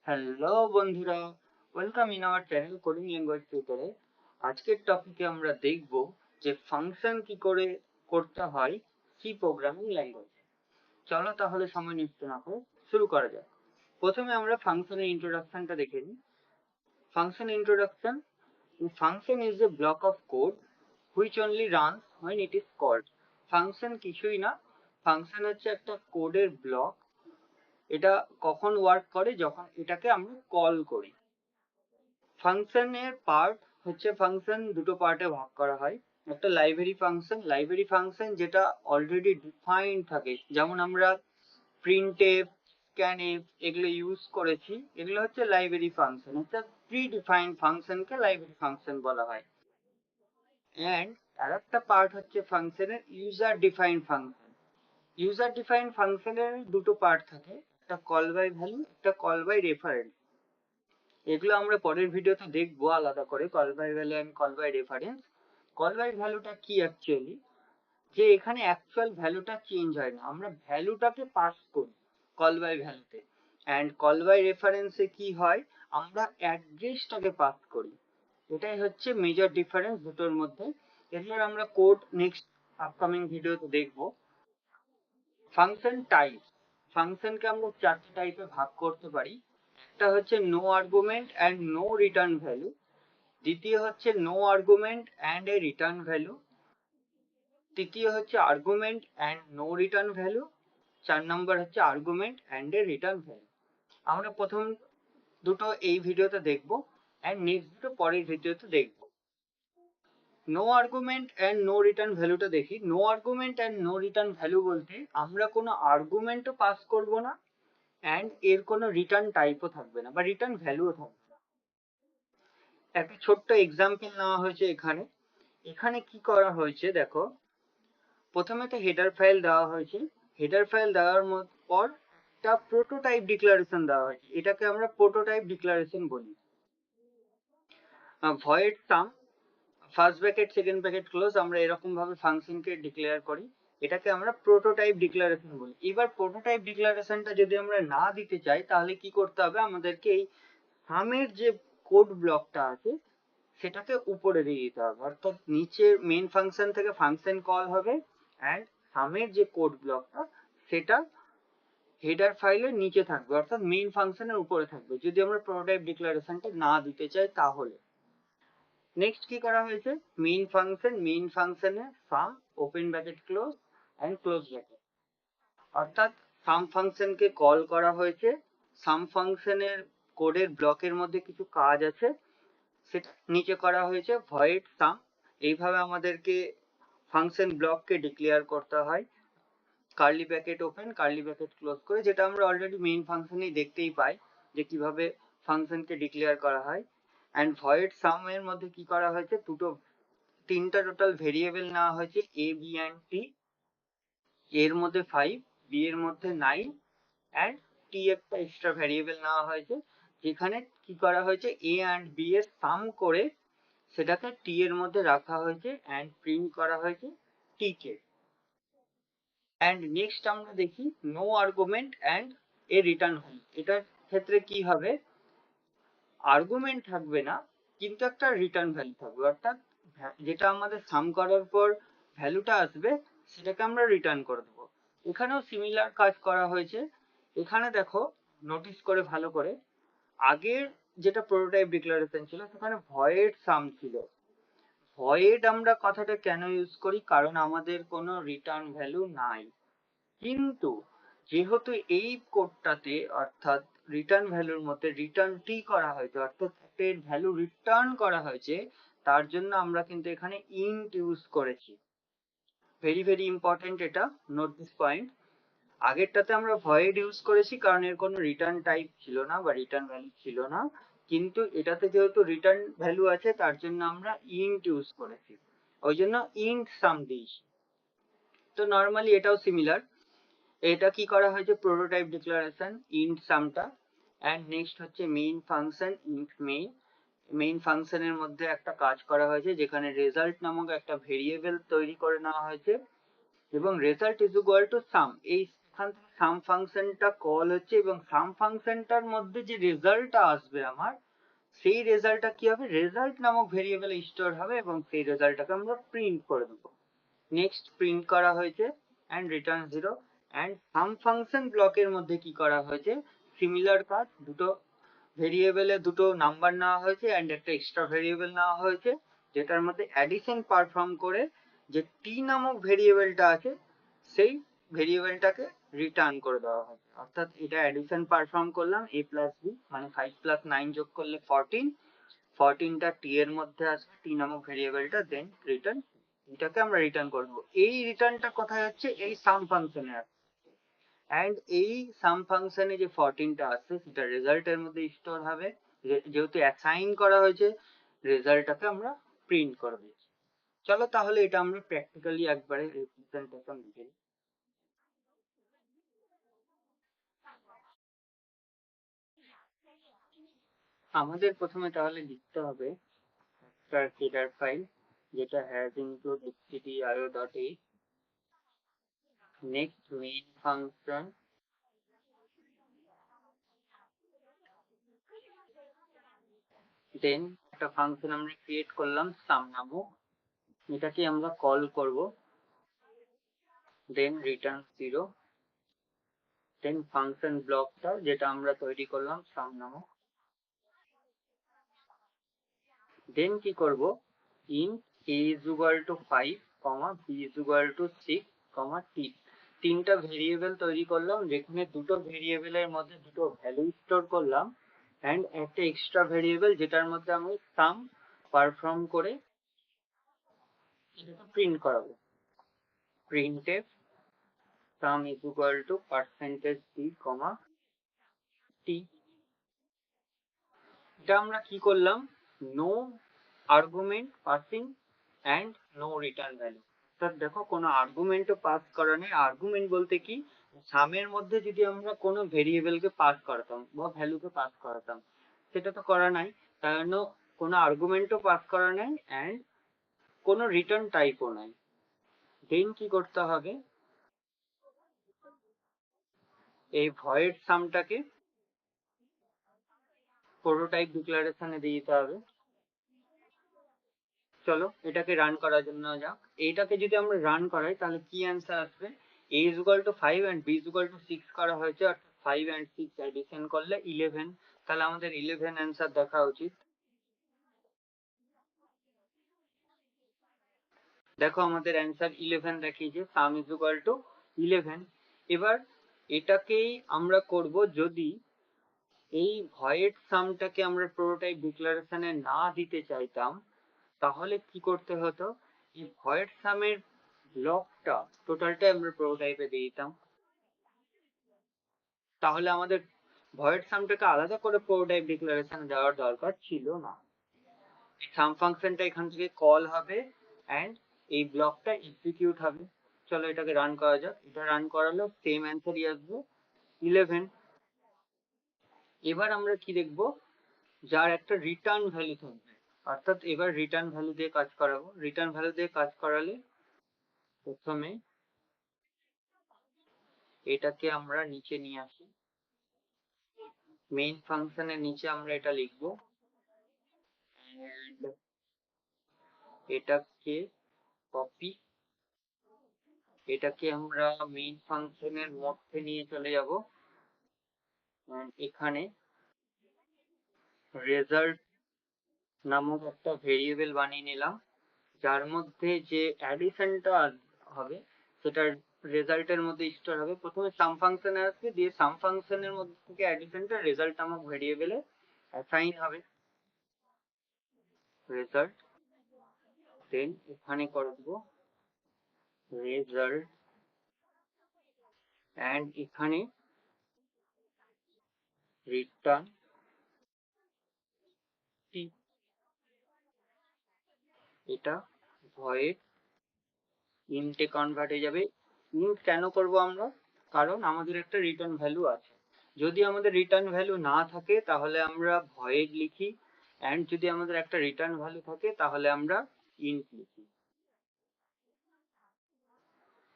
Hello বন্ধুরা, welcome in our channel coding language টিউটরে। আজকের টপিকে আমরা দেখব যে ফাংশন কি করে করতে হয় সি প্রোগ্রামিং ল্যাঙ্গুয়েজ। চলো তাহলে সময় নষ্ট না করে শুরু করা যাক। প্রথমে আমরা ফাংশনের ইন্ট্রোডাকশনটা দেখে নিই। Function introduction: function is a block of code which only runs when it is called. Function কিছুই না, ফাংশন হচ্ছে একটা কোডের ব্লক। এটা কখন ওয়ার্ক করে? যখন এটাকে আমরা কল করি। ফাংশনের পার্ট হচ্ছে, ফাংশন দুটো পার্টে ভাগ করা হয়। একটা লাইব্রেরি ফাংশন যেটা অলরেডি ডিফাইন্ড থাকে, যেমন আমরা প্রিন্টএফ, স্ক্যানএফ এগুলো ইউজ করেছি। এগুলো হচ্ছে লাইব্রেরি ফাংশন, হচ্ছে প্রি ডিফাইন্ড ফাংশনকে লাইব্রেরি ফাংশন বলা হয়। অ্যান্ড আর একটা পার্ট হচ্ছে ফাংশনের user defined function. User defined ফাংশনের দুটো পার্ট থাকে, একটা কল বাই ভ্যালু, একটা কল বাই রেফারেন্স। এগুলো আমরা পরের ভিডিওতে দেখবো আলাদা করে, call by value and call by reference. Call by ভ্যালুটা কি অ্যাকচুয়ালি, যে এখানে অ্যাকচুয়াল ভ্যালুটা চেঞ্জ হয় না, আমরা ভ্যালুটাকে পাস করি কল বাই ভ্যালুতে। অ্যান্ড কল বাই রেফারেন্সে কি হয়, আমরা অ্যাড্রেসটাকে পাস করি। এটাই হচ্ছে মেজর ডিফারেন্স দুটোর মধ্যে। এগুলোর আমরা কোড নেক্সট আপকামিং ভিডিওতে দেখবো। ফাংশন টাইপ: ফাংশনকে আমরা চারটে টাইপে ভাগ করতে পারি। একটা হচ্ছে no argument and no return value, দ্বিতীয় হচ্ছে no argument and a return value, তৃতীয় হচ্ছে argument and no return value, 4 number হচ্ছে argument and a return value. আমরা প্রথম দুটো এই ভিডিওতে দেখবো, অ্যান্ড নেক্সট দুটো পরের ভিডিওতে দেখবো। No argument and no return ভ্যালুটা দেখি। No argument and no return value বলতে আমরা কোনো আর্গুমেন্টও পাস করব না, অ্যান্ড এর কোনো রিটার্ন টাইপও থাকবে না বা রিটার্ন ভ্যালুও থাকবে না। একটা ছোট্ট এক্সাম্পল নেওয়া হয়েছে এখানে। এখানে কি করা হয়েছে দেখো, প্রথমে তো হেডার ফাইল দেওয়া হয়েছে। হেডার ফাইল দেওয়ার পর একটা প্রোটোটাইপ ডিক্লারেশন দেওয়া হয়েছে, এটাকে আমরা প্রোটোটাইপ ডিক্লারেশন বলি। Void sum, first bracket second bracket close, আমরা এরকম ভাবে ফাংশনকে ডিক্লেয়ার করি। এটাকে আমরা প্রোটোটাইপ ডিক্লারেশন বলি। এবার প্রোটোটাইপ ডিক্লারেশনটা যদি আমরা না দিতে চাই, তাহলে কি করতে হবে, আমাদেরকে এই সামের যে কোড ব্লকটা আছে সেটাকে উপরে দিয়ে দিতে হবে। অর্থাৎ নিচের মেন ফাংশন থেকে ফাংশন কল হবে, অ্যান্ড সামের যে কোড ব্লকটা সেটা হেডার ফাইলের নিচে থাকবে, অর্থাৎ মেইন ফাংশনের উপরে থাকবে, যদি আমরা প্রোটোটাইপ ডিক্লারেশনটা না দিতে চাই তাহলে। নেক্সট কি করা হয়েছে, মেইন ফাংশনে sum, open bracket close and close bracket, অর্থাৎ সাম ফাংশনকে কল করা হয়েছে। সাম ফাংশনের কোডের ব্লকের মধ্যে কিছু কাজ আছে, সেটা নিচে করা হয়েছে ভয়েড সাম। এইভাবে আমাদেরকে ফাংশন ব্লককে ডিক্লেয়ার করতে হয়, curly bracket open curly bracket close করে, যেটা আমরা অলরেডি মেইন ফাংশনেই দেখতেই পাই যে কিভাবে ফাংশনকে ডিক্লেয়ার করা হয়। অ্যান্ড ভয়েড সাম এর মধ্যে কি করা হয়েছে, তিনটা টোটাল ভেরিয়েবল নেওয়া হয়েছে, এ বি অ্যান্ড টি। এর মধ্যে 5, বি এর মধ্যে 9, অ্যান্ড টি একটা এক্সট্রা ভেরিয়েবল নেওয়া হয়েছে, যেখানে কি করা হয়েছে, এ অ্যান্ড বি এর সাম করে সেটাকে টি এর মধ্যে রাখা হয়েছে, অ্যান্ড প্রিন্ট করা হয়েছে টি কে। অ্যান্ড নেক্সট আমরা দেখি no argument and a return value. এটার ক্ষেত্রে কি হবে, আর্গুমেন্ট থাকবে না, কিন্তু একটা রিটার্ন ভ্যালু থাকবে, অর্থাৎ যেটা আমাদের সাম করার পর ভ্যালুটা আসবে সেটাকে আমরা রিটার্ন করে দেবো। এখানেও সিমিলার কাজ করা হয়েছে। এখানে দেখো, নোটিস করে ভালো করে, আগের যেটা প্রোটোটাইপ ডিক্লারেশন ছিল সেখানে ভয়েড সাম ছিল। ভয়েড আমরা কথাটা কেন ইউজ করি, কারণ আমাদের কোনো রিটার্ন ভ্যালু নাই। কিন্তু যেহেতু এই কোডটাতে, অর্থাৎ রিটার্ন ভ্যালুর মধ্যে রিটার্ন টি করা হয়েছে, অর্থাৎ এর ভ্যালু রিটার্ন করা হয়েছে, তার জন্য আমরা কিন্তু এখানে ইন্ট ইউজ করেছি। ভেরি ভেরি ইম্পর্টেন্ট, এটা নোট দিস পয়েন্ট। আগেরটাতে আমরা ভয়েড ইউজ করেছি কারণ এর কোনো রিটার্ন টাইপ ছিল না বা রিটার্ন ভ্যালু ছিল না, কিন্তু এটাতে যেহেতু রিটার্ন ভ্যালু আছে তার জন্য আমরা ইন্ট ইউজ করেছি, ওই জন্য ইন্ট সাম দিয়েছি। তো নর্মালি এটাও সিমিলার। এটা কি করা হয়েছে, প্রোটোটাইপ ডিক্লারেশন ইন্ট সামটা। অ্যান্ড নেক্সট হচ্ছে main function int main. Main ফাংশনের মধ্যে একটা কাজ করা হয়েছে, যেখানে রেজাল্ট নামক একটা ভেরিয়েবল তৈরি করে নেওয়া হয়েছে, এবং result is equal to some. এই এখান থেকে সাম ফাংশনটা কল হচ্ছে এবং সাম ফাংশনটার মধ্যে যে রেজাল্টটা আসবে আমার, সেই রেজাল্টটা কি হবে, রেজাল্ট নামক ভেরিয়েবলে স্টোর হবে এবং সেই রেজাল্টটাকে আমরা প্রিন্ট করে দেবো। নেক্সট প্রিন্ট করা হয়েছে and return 0। And some function ব্লকের মধ্যে কি করা হয়েছে, সিমিলার কাজ, দুটো ভেরিয়েবলে দুটো নাম্বার নেওয়া হয়েছে অ্যান্ড একটা এক্সট্রা ভেরিয়েবল নেওয়া হয়েছে, যেটার মধ্যে অ্যাডিশন পারফর্ম করে যে টি নামক ভেরিয়েবলটা আছে সেই ভেরিয়েবলটাকে রিটার্ন করে দেওয়া হবে। অর্থাৎ এটা অ্যাডিশন পারফর্ম করলাম, a প্লাস বি মানে 5 + 9 যোগ করলে 14, 14টা টি এর মধ্যে আসবে টি নামক ভেরিয়েবলটা, দেন রিটার্ন, এটাকে আমরা রিটার্ন করব। এই রিটার্নটা কোথায় হচ্ছে, এই সাম ফাংশনে আছে। অ্যান্ড এই সাম ফাংশনে যে 14টা আছে সেটা রেজাল্টের মধ্যে স্টোর হবে, যেহেতু অ্যাসাইন করা হয়েছে রেজাল্টটাকে আমরা প্রিন্ট করে দিচ্ছি। চলো তাহলে এটা আমরা প্র্যাকটিক্যালি একবারে রিপ্রেজেন্টেশন লিখে দিই। আমাদের প্রথমে তাহলে লিখতে হবে একটা হেডার ফাইল যেটা has include stdio.h, next main function, then একটা ফাংশন আমরা ক্রিয়েট করলাম সাম নামক, এটাকে আমরা কল করব, দেন রিটার্ন 0, দেন ফাংশন ব্লকটা যেটা আমরা তৈরি করলাম সাম নামক, দেন কি করব, int a is equal to 5, b is equal to 6, t, তিনটা ভেরিয়েবল তৈরি করলাম যেখানে দুটো ভেরিয়েবলের মধ্যে দুটো ভ্যালু স্টোর করলাম অ্যান্ড একটা এক্সট্রা ভেরিয়েবল যেটার মধ্যে আমি সাম পারফর্ম করে এটাকে প্রিন্ট করাবো। printf sum is equal to %d, t, এটা আমরা কি করলাম, no argument passing and no return value. অর্থাৎ দেখো কোনো আর্গুমেন্টও পাস করা নেই। আর্গুমেন্ট বলতে কি, সামের মধ্যে যদি আমরা কোনো ভেরিয়েবলকে পাস করাতাম বা ভ্যালুকে পাস করাতাম, সেটা তো করা নাই, তার জন্য কোনো আর্গুমেন্টও পাস করা নেই অ্যান্ড কোনো রিটার্ন টাইপও নাই। দেন কি করতে হবে, এই ভয়েড সামটাকে প্রোটোটাইপ ডিক্লারেশনে দিয়ে দিতে হবে। চলো এটাকে রান করার জন্য যাক, এইটাকে যদি আমরা রান করাই তাহলে কি অ্যান্সার আসবে, a is equal to 5 and b is equal to 6 করা হয়েছে, অর্থাৎ 5 and 6 অ্যাডিশন করলে 11, তাহলে আমাদের 11 অ্যান্সার দেখা উচিত। দেখো আমাদের অ্যান্সার 11 দেখিয়েছে, সাম ইজ ইকুয়াল টু 11। এবার এটাকেই আমরা করব, যদি এই ভয়েড সামটাকে আমরা প্রোটোটাইপ ডিক্লারেশনে না দিতে চাইতাম তাহলে কি করতে হতো, এই ভয়েড সামের ব্লকটা টোটালটাই আমরা প্রোটোটাইপে দিয়ে দিতাম, তাহলে আমাদের ভয়েড সামটাকে আলাদা করে প্রোটোটাইপ ডিক্লারেশন দেওয়ার দরকার ছিল না। সাম ফাংশনটা এখান থেকে কল হবে অ্যান্ড এই ব্লকটা এক্সিকিউট হবে। চলো এটাকে রান করা যাক, এটা রান করালেও সেম অ্যান্সারই আসবে 11। এবার আমরা কি দেখবো, যার একটা রিটার্ন ভ্যালু থাকবে, অর্থাৎ এবার রিটার্ন ভ্যালু দিয়ে কাজ করাবো। রিটার্ন ভ্যালু দিয়ে কাজ করালে প্রথমে এটাকে আমরা নিচে নিয়ে আসি, মেইন ফাংশনের নিচে আমরা এটা লিখবো and এটাকে কপি, এটাকে আমরা মেইন ফাংশনের মধ্যে নিয়ে চলে যাব and এখানে রেজাল্ট নামক একটা ভেরিয়েবল বানিয়ে নিলাম, যার মধ্যে যে অ্যাডিশনটা হবে সেটা রেজাল্টের মধ্যে স্টোর হবে। প্রথমে সাম ফাংশনে আসবে, দিয়ে সাম ফাংশনের মধ্যে থেকে অ্যাডিশনটা রেজাল্ট নামক ভেরিয়েবলে অ্যাসাইন হবে, রেজাল্ট, দেন এখানে করব রেজাল্ট অ্যান্ড এখানে রিটার্ন টি, এটা ভয়েড ইন্টে কনভার্ট হয়ে যাবে। ইন্ট কেন করব আমরা, কারণ আমাদের একটা রিটার্ন ভ্যালু আছে। যদি আমাদের রিটার্ন ভ্যালু না থাকে তাহলে আমরা ভয়েড লিখি, অ্যান্ড যদি আমাদের একটা রিটার্ন ভ্যালু থাকে তাহলে আমরা ইন্ট লিখি।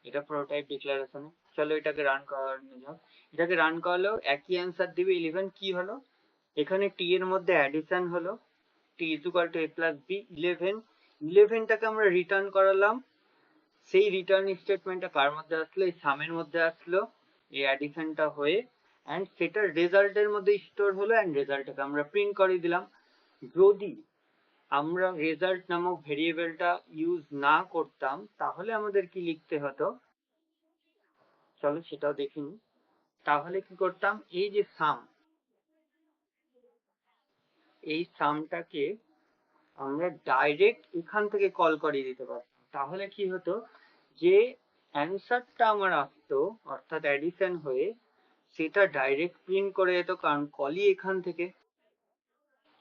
এটা প্রোটোটাইপ ডিক্লারেশনে। চলো এটাকে রান করানো যাক। এটাকে রান করালেও একই অ্যান্সার দিবে 11। কি হলো, এখানে টি এর মধ্যে অ্যাডিশন হলো, T is equal to A plus B 11। 11টাকে আমরা রিটার্ন করালাম, সেই রিটার্ন স্টেটমেন্টটা কার মধ্যে আসলো, এই সামের মধ্যে আসলো, এই অ্যাডিশনটা হয়ে, অ্যান্ড সেটা রেজাল্টের মধ্যে স্টোর হলো, অ্যান্ড রেজাল্টটাকে আমরা প্রিন্ট করে দিলাম। যদি আমরা রেজাল্ট নামক ভেরিয়েবলটা ইউজ না করতাম তাহলে আমাদের কি লিখতে হতো, চলো সেটাও দেখে নিই। তাহলে কি করতাম, এই যে সাম, এই সামটাকে আমরা ডাইরেক্ট এখান থেকে কল করিয়ে দিতে পারতাম। তাহলে কি হতো, যে অ্যান্সারটা আমার আসতো অর্থাৎ অ্যাডিশন হয়ে, সেটা ডাইরেক্ট প্রিন্ট করে যেত, কারণ কলই এখান থেকে।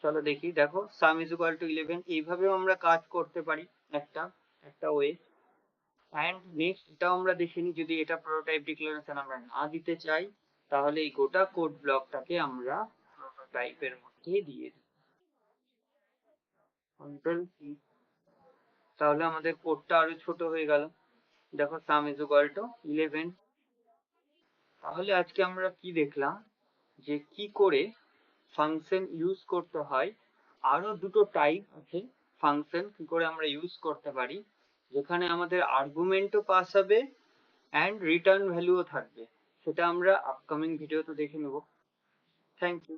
চলো দেখি, দেখো সাম ইজ ইকুয়াল টু 11, এইভাবেও আমরা কাজ করতে পারি, একটা একটা ওয়ে। অ্যান্ড নেক্সট এটাও আমরা দেখে নিই, যদি এটা প্রোটোটাইপ ডিক্লারেশন আমরা না দিতে চাই তাহলে এই গোটা কোড ব্লকটাকে আমরা প্রোটোটাইপের মধ্যে দিয়ে দিই, কন্ট্রোল সি। তাহলে আমাদের কোডটা আরো ছোট হয়ে গেল। দেখো সাম ইজ ইকুয়াল টু 11। তাহলে আজকে আমরা কি দেখলাম, যে কি করে ফাংশন ইউজ করতে হয়। আরো দুটো টাইপ আছে ফাংশন কি করে আমরা ইউজ করতে পারি, যেখানে আমাদের আর্গুমেন্টও পাস হবে অ্যান্ড রিটার্ন ভ্যালুও থাকবে। সেটা আমরা আপকামিং ভিডিওতে দেখে নেব। Thank you.